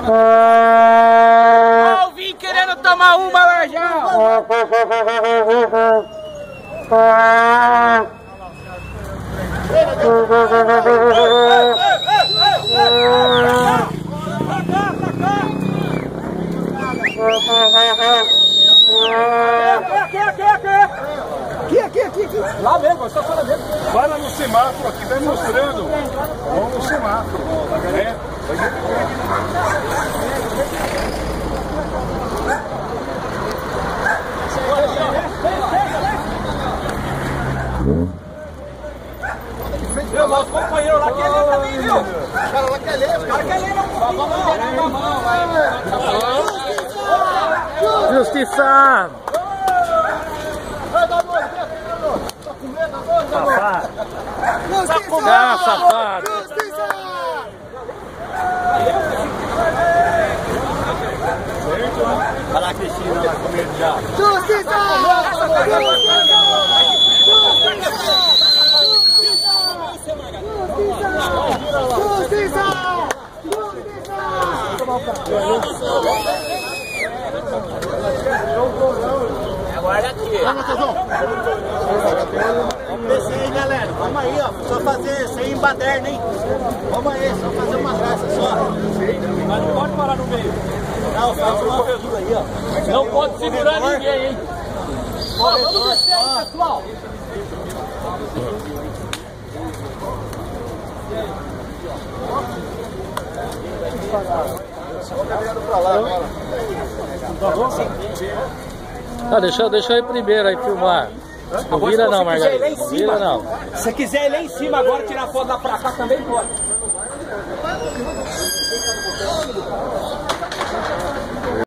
Ó, o Vinho querendo tomar uma lá já. Aqui. Lá mesmo, só fora mesmo. Para no semáforo aqui, vai mostrando. Vamos no semáforo. É. Meu, nosso companheiro lá quer ler também, viu? O cara lá quer ler, Vamos liberar na mão, vai. Justiça! Safado! Ah, safado! Olha lá a Cristina lá com medo já. Justiça! Aguarda aqui. Vamos descer aí, galera. Vamos aí, ó. Só fazer sem baderna, hein? Vamos aí, só fazer uma graça só. Mas não pode parar no meio. Não, faz uma abertura aí, ó. Não pode segurar ninguém, hein? Ó, vamos descer aí, pessoal. Ah, deixa eu ir primeiro aí filmar. Não vira não, Margarida. Não vira não. Se você quiser ir lá em cima agora, tirar foto lá pra cá também pode.